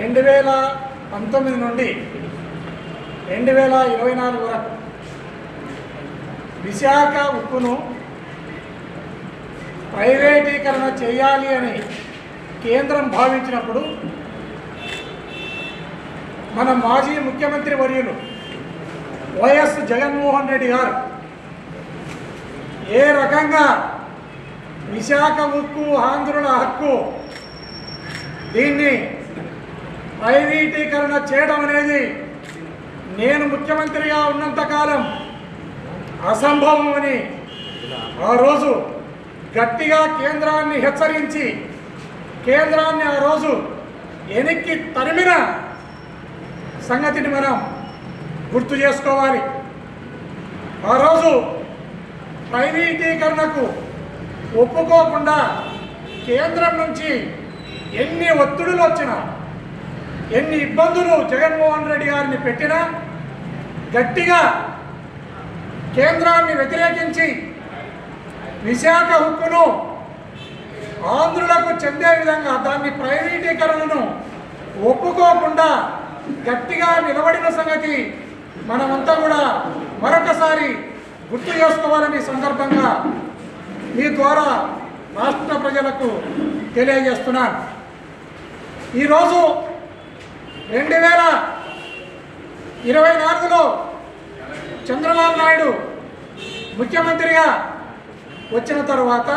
2019 నుండి 2024 వరకు విశాఖ ఉక్కును ప్రైవేటీకరణ చేయాలి అని కేంద్రం భావించినప్పుడు మన మాజీ ముఖ్యమంత్రి వర్యులు వైఎస్ జగన్మోహన్ రెడ్డి గారు ఏ రకంగా విశాఖ ఉక్కు ఆంధ్రుల హక్కు దీన్ని ప్రైవేటీకరణ చేయడం అనేది నేను ముఖ్యమంత్రిగా ఉన్నంతకాలం అసంభవం అని ఆ రోజు గట్టిగా కేంద్రాన్ని హెచ్చరించి కేంద్రాన్ని ఆ రోజు వెనక్కి తరిమిన సంగతిని మనం గుర్తు చేసుకోవాలి. ఆ రోజు ప్రైవేటీకరణకు ఒప్పుకోకుండా కేంద్రం నుంచి ఎన్ని ఒత్తిడులు వచ్చినా ఎన్ని ఇబ్బందులు జగన్మోహన్ రెడ్డి గారిని పెట్టినా గట్టిగా కేంద్రాన్ని వ్యతిరేకించి విశాఖ హక్కును ఆంధ్రులకు చెందే విధంగా దాన్ని ప్రైవేటీకరణను ఒప్పుకోకుండా గట్టిగా నిలబడిన సంగతి మనమంతా కూడా మరొకసారి గుర్తు చేసుకోవాలని సందర్భంగా మీ ద్వారా రాష్ట్ర ప్రజలకు తెలియజేస్తున్నాను. ఈరోజు 2024లో చంద్రబాబు నాయుడు ముఖ్యమంత్రిగా వచ్చిన తర్వాత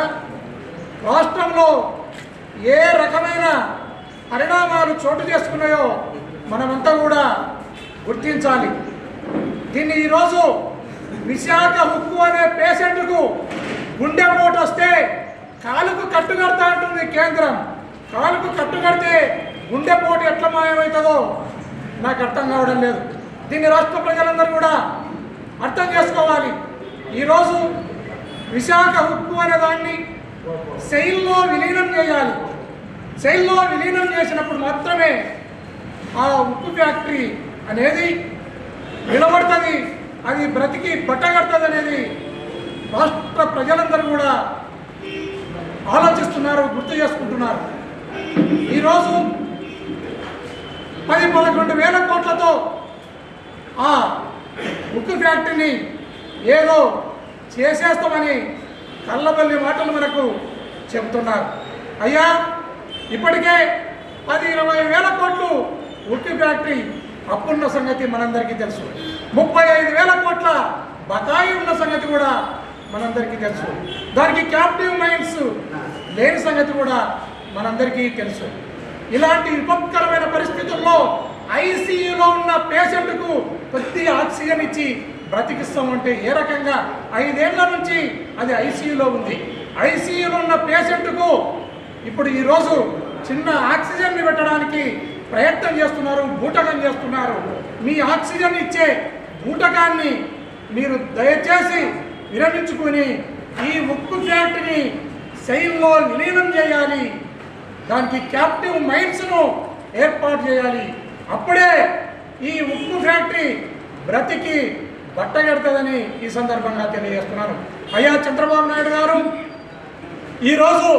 రాష్ట్రంలో ఏ రకమైన పరిణామాలు చోటు చేసుకున్నాయో మనమంతా కూడా గుర్తించాలి. దీన్ని ఈరోజు విశాఖ ఉక్కు అనే పేషెంట్కు గుండెపోటు వస్తే కాలుకు కట్టుకడతా ఉంటుంది కేంద్రం. కాలుకు కట్టుకడితే గుండెపోటు ఎట్లా మాయమవుతుందో నాకు అర్థం కావడం లేదు. దీన్ని రాష్ట్ర ప్రజలందరూ కూడా అర్థం చేసుకోవాలి. ఈరోజు విశాఖ ఉక్కు అనే దాన్ని సెయిల్లో విలీనం చేయాలి. సెయిల్లో విలీనం చేసినప్పుడు మాత్రమే ఆ ఉక్కు ఫ్యాక్టరీ అనేది నిలబడుతుంది, అది బ్రతికి బట్టగడుతుంది అనేది రాష్ట్ర ప్రజలందరూ కూడా ఆలోచిస్తున్నారు, గుర్తు చేసుకుంటున్నారు. ఈరోజు 10-11 వేల కోట్లతో ఆ ఉక్కు ఫ్యాక్టరీని ఏదో చేసేస్తామని కళ్ళబల్లి మాటలు మనకు చెబుతున్నారు. అయ్యా, ఇప్పటికే 10-20 వేల కోట్లు ఉక్కు ఫ్యాక్టరీ అప్పున్న సంగతి మనందరికీ తెలుసు. 35 వేల కోట్ల బకాయి ఉన్న సంగతి కూడా మనందరికీ తెలుసు. దానికి క్యాప్టివ్ మైన్స్ లేని సంగతి కూడా మనందరికీ తెలుసు. ఇలాంటి విపత్కరమైన పరిస్థితుల్లో ఐసీయూలో ఉన్న పేషెంట్కు కొద్దిగా ఆక్సిజన్ ఇచ్చి బ్రతికిస్తామంటే ఏ రకంగా 5 ఏళ్ల నుంచి అది ఐసీయూలో ఉంది. ఐసీయూలో ఉన్న పేషెంట్కు ఇప్పుడు ఈరోజు చిన్న ఆక్సిజన్ని పెట్టడానికి ప్రయత్నం చేస్తున్నారు, బూటకం చేస్తున్నారు. మీ ఆక్సిజన్ ఇచ్చే బూటకాన్ని మీరు దయచేసి విరమించుకొని ఈ ఉక్కు ఫ్యాక్టరీని సెయిల్లో విలీనం చేయాలి, దానికి క్యాప్టివ్ మైన్స్ను ఏర్పాటు చేయాలి. అప్పుడే ఈ ఉక్కు ఫ్యాక్టరీ బ్రతికి బట్టగడుతుందని ఈ సందర్భంగా తెలియజేస్తున్నాను. అయ్యా చంద్రబాబు నాయుడు గారు, ఈరోజు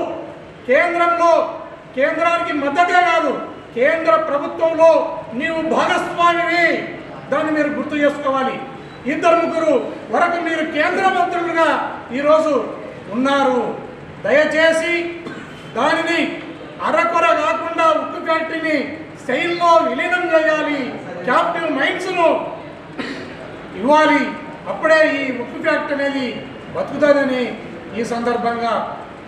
కేంద్రానికి మద్దతే కాదు, కేంద్ర ప్రభుత్వంలో నీవు భాగస్వామివి, దాన్ని మీరు గుర్తు చేసుకోవాలి. 2-3 వరకు మీరు కేంద్ర మంత్రులుగా ఈరోజు ఉన్నారు. దయచేసి దానిని అరకొర కాకుండా ఉక్కు ఫ్యాక్టరీని సెయిల్లో విలీనం చేయాలి, క్యాప్టివ్ మైన్స్ను ఇవ్వాలి. అప్పుడే ఈ ఉక్కు ఫ్యాక్టరీ అనేది బతుకుతుందని ఈ సందర్భంగా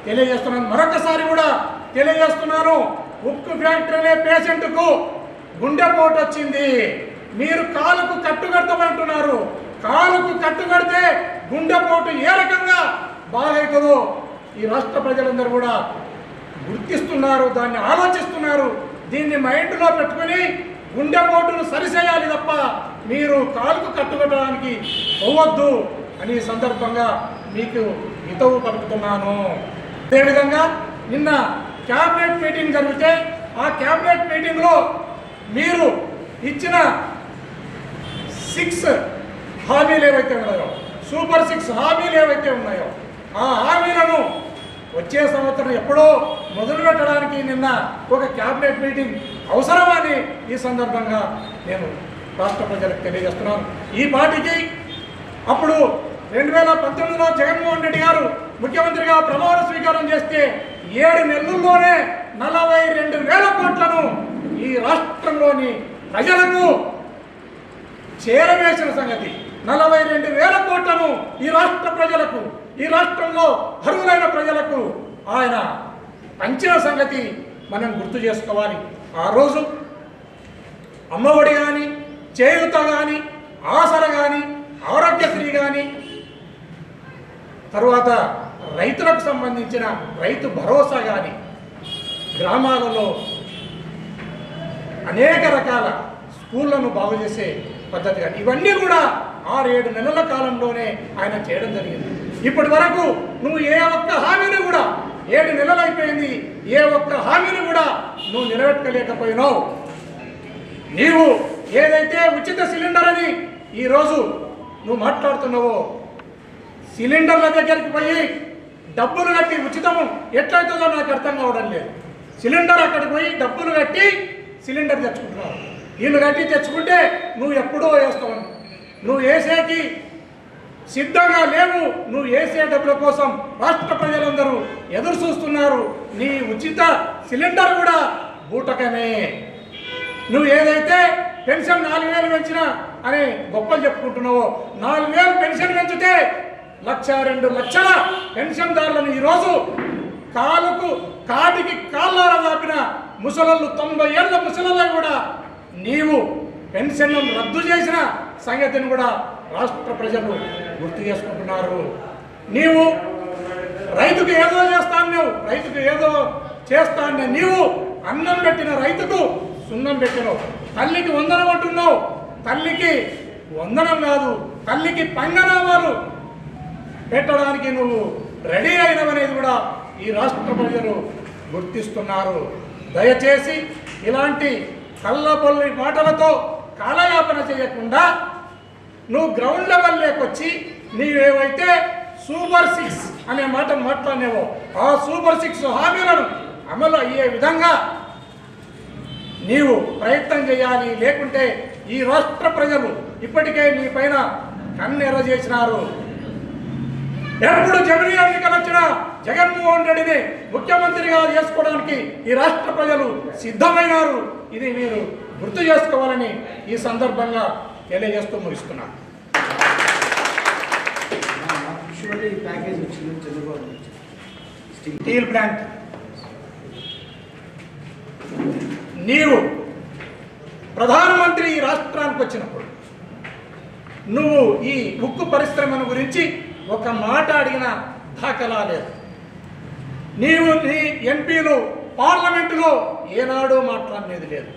తెలియజేస్తున్నాను. మరొకసారి కూడా తెలియజేస్తున్నాను, ఉక్కు ఫ్యాక్టరీ అనే పేషెంట్కు గుండెపోటు వచ్చింది, మీరు కాలుకు కట్టుకడతామంటున్నారు. కాలుకు కట్టుకడితే గుండెపోటు ఏ రకంగా బాగవుతుందో ఈ రాష్ట్ర ప్రజలందరూ కూడా గుర్తిస్తున్నారు, దాన్ని ఆలోచిస్తున్నారు. దీన్ని మైండ్లో పెట్టుకుని గుండెపోటును సరిచేయాలి తప్ప మీరు కాలుకు కట్టుకట్టడానికి పోవద్దు అని ఈ సందర్భంగా మీకు హితవు పలుకుతున్నాను. అదేవిధంగా నిన్న క్యాబినెట్ మీటింగ్ జరిగితే ఆ క్యాబినెట్ మీటింగ్లో మీరు ఇచ్చిన 6 హామీలు ఏవైతే ఉన్నాయో, సూపర్ 6 హామీలు ఏవైతే ఉన్నాయో ఆ హామీలను వచ్చే సంవత్సరం ఎప్పుడో మొదలు పెట్టడానికి నిన్న ఒక క్యాబినెట్ మీటింగ్ అవసరమని ఈ సందర్భంగా నేను రాష్ట్ర ప్రజలకు తెలియజేస్తున్నాను. ఈ పార్టీకి అప్పుడు 2019లో జగన్మోహన్ రెడ్డి గారు ముఖ్యమంత్రిగా ప్రమాణ స్వీకారం చేస్తే 7 నెలల్లోనే 42,000 కోట్లను ఈ రాష్ట్రంలోని ప్రజలకు చేరవేసిన సంగతి. 42,000 కోట్లను ఈ రాష్ట్ర ప్రజలకు, ఈ రాష్ట్రంలో అర్హులైన ప్రజలకు ఆయన పంచిన సంగతి మనం గుర్తు చేసుకోవాలి. ఆ రోజు అమ్మఒడి కానీ, చేయూత కానీ, ఆసర కానీ, ఆరోగ్యశ్రీ కానీ, తరువాత రైతులకు సంబంధించిన రైతు భరోసా కానీ, గ్రామాలలో అనేక రకాల స్కూళ్లను బాగు చేసే పద్ధతి కానీ, ఇవన్నీ కూడా 6-7 నెలల కాలంలోనే ఆయన చేయడం జరిగింది. ఇప్పటి వరకు నువ్వు ఏ ఒక్క హామీని కూడా, 7 నెలలు అయిపోయింది, ఏ ఒక్క హామీని కూడా నువ్వు నిలబెట్టలేకపోయినావు. నీవు ఏదైతే ఉచిత సిలిండర్ అని ఈరోజు నువ్వు మాట్లాడుతున్నావో, సిలిండర్ల దగ్గరికి పోయి డబ్బులు కట్టి ఉచితము ఎట్లయితుందో నాకు అర్థం కావడం లేదు. సిలిండర్ అక్కడికి పోయి డబ్బులు కట్టి సిలిండర్ తెచ్చుకుంటున్నావు. వీళ్ళు కట్టి తెచ్చుకుంటే నువ్వు ఎప్పుడో వేస్తావు. నువ్వు వేసేకి సిద్ధంగా లేవు. నువ్వు వేసే డబ్బుల కోసం రాష్ట్ర ప్రజలందరూ ఎదురు చూస్తున్నారు. నీ ఉచిత సిలిండర్ కూడా బూటకమే. నువ్వు ఏదైతే పెన్షన్ 4,000 పెంచినా అని గొప్పలు చెప్పుకుంటున్నావో, 4,000 పెన్షన్ పెంచితే 1,02,00,000 పెన్షన్దారులను ఈరోజు కాటికి కాళ్ళారా దాపిన ముసలళ్ళు, 90 ఏళ్ళ ముసలల్లో కూడా నీవు పెన్షన్లను రద్దు చేసిన సంగతిని కూడా రాష్ట్ర ప్రజలు గుర్తు చేసుకుంటున్నారు. నీవు రైతుకు ఏదో చేస్తాను, రైతుకు ఏదో చేస్తాను, నీవు అన్నం పెట్టిన రైతుకు సున్నం పెట్టినావు. తల్లికి వందనం అంటున్నావు. తల్లికి వందనం కాదు, తల్లికి పంగనామాలు పెట్టడానికి నువ్వు రెడీ అయినవనేది కూడా ఈ రాష్ట్ర ప్రజలు గుర్తిస్తున్నారు. దయచేసి ఇలాంటి కళ్ళబొల్లి మాటలతో కాలయాపన చేయకుండా నువ్వు గ్రౌండ్ లెవెల్ లేకొచ్చి నీవేవైతే సూపర్ 6 అనే మాట మాట్లాడినావో ఆ సూపర్ 6 హామీలను అమలు అయ్యే విధంగా నీవు ప్రయత్నం చేయాలి. లేకుంటే ఈ రాష్ట్ర ప్రజలు ఇప్పటికే నీ పైన కన్నెర్ర చేసినారు. ఎప్పుడు జమిలీ ఎన్నికలు వచ్చినా జగన్మోహన్ రెడ్డిని ముఖ్యమంత్రిగా చేసుకోవడానికి ఈ రాష్ట్ర ప్రజలు సిద్ధమైనారు. ఇది మీరు గుర్తు చేసుకోవాలని ఈ సందర్భంగా తెలియజేస్తూ ముగిస్తున్నాను. స్టీల్ ప్లాంట్ నీవు ప్రధానమంత్రి ఈ రాష్ట్రానికి వచ్చినప్పుడు నువ్వు ఈ ఉక్కు పరిశ్రమను గురించి ఒక మాట అడిగిన దాఖలా లేదు. నీవు నీ ఎంపీలు పార్లమెంటులో ఏనాడో మాట్లాడేది లేదు.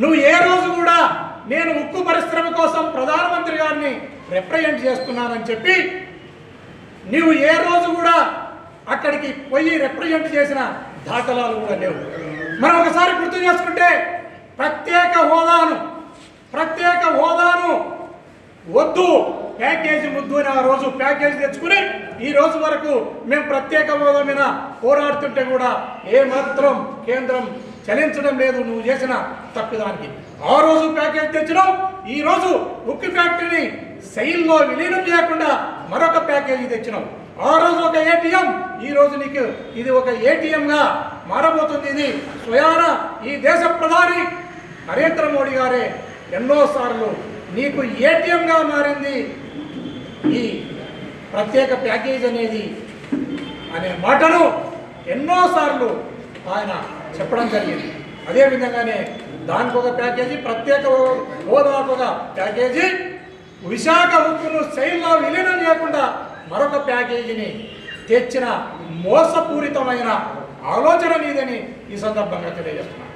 నువ్వు ఏ రోజు కూడా నేను ఉక్కు పరిశ్రమ కోసం ప్రధానమంత్రి గారిని రిప్రజెంట్ చేస్తున్నానని చెప్పి నీవు ఏ రోజు కూడా అక్కడికి పోయి రిప్రజెంట్ చేసిన దాఖలాలు కూడా లేవు. మనం ఒకసారి గుర్తు చేసుకుంటే ప్రత్యేక హోదాను వద్దు, ప్యాకేజీ ముద్దు అని ఆ రోజు ప్యాకేజీ తెచ్చుకుని ఈ రోజు వరకు మేము ప్రత్యేక హోదా మీద పోరాడుతుంటే కూడా ఏమాత్రం కేంద్రం చలించడం లేదు. నువ్వు చేసిన తప్పిదానికి ఆ రోజు ప్యాకేజీ తెచ్చినావు. ఈ రోజు ఉక్కు ఫ్యాక్టరీని శైలిలో విలీనం చేయకుండా మరొక ప్యాకేజీ తెచ్చినావు. ఆ రోజు ఒక ఏటీఎం, ఈ రోజు నీకు ఇది ఒక ఏటీఎంగా మారబోతుంది. ఇది స్వయాన ఈ దేశ ప్రధాని నరేంద్ర మోడీ గారే ఎన్నోసార్లు నీకు ఏటీఎంగా మారింది ఈ ప్రత్యేక ప్యాకేజ్ అనేది అనే మాటను ఎన్నోసార్లు ఆయన చెప్పడం జరిగింది. అదేవిధంగానే దానికి ఒక ప్యాకేజీ, ప్రత్యేక హోదాకు ఒక ప్యాకేజీ, విశాఖ ఉక్కును శైలిలో విలీనం చేయకుండా మరొక ప్యాకేజీని తెచ్చిన మోసపూరితమైన ఆలోచన నీదని ఈ సందర్భంగా తెలియజేస్తున్నాను.